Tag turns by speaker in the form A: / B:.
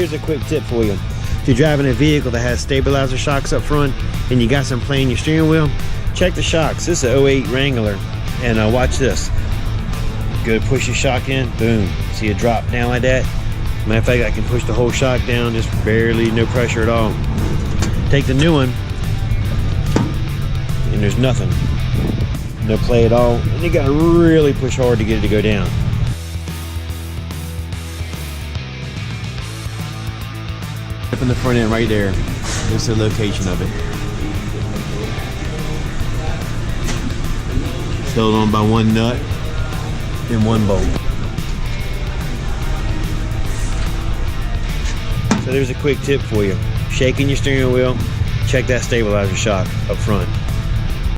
A: here's a quick tip for you. If you're driving a vehicle that has stabilizer shocks up front and you got some play in your steering wheel, check the shocks. This is an 08 Wrangler, and watch this. Go to push your shock in, boom. See it drop down like that? Matter of fact, I can push the whole shock down, just barely, no pressure at all. Take the new one, and there's nothing. No play at all. And you gotta really push hard to get it to go down. Up in the front end right there. This is the location of it. It's held on by one nut and one bolt. So there's a quick tip for you. Shaking your steering wheel, check that stabilizer shock up front.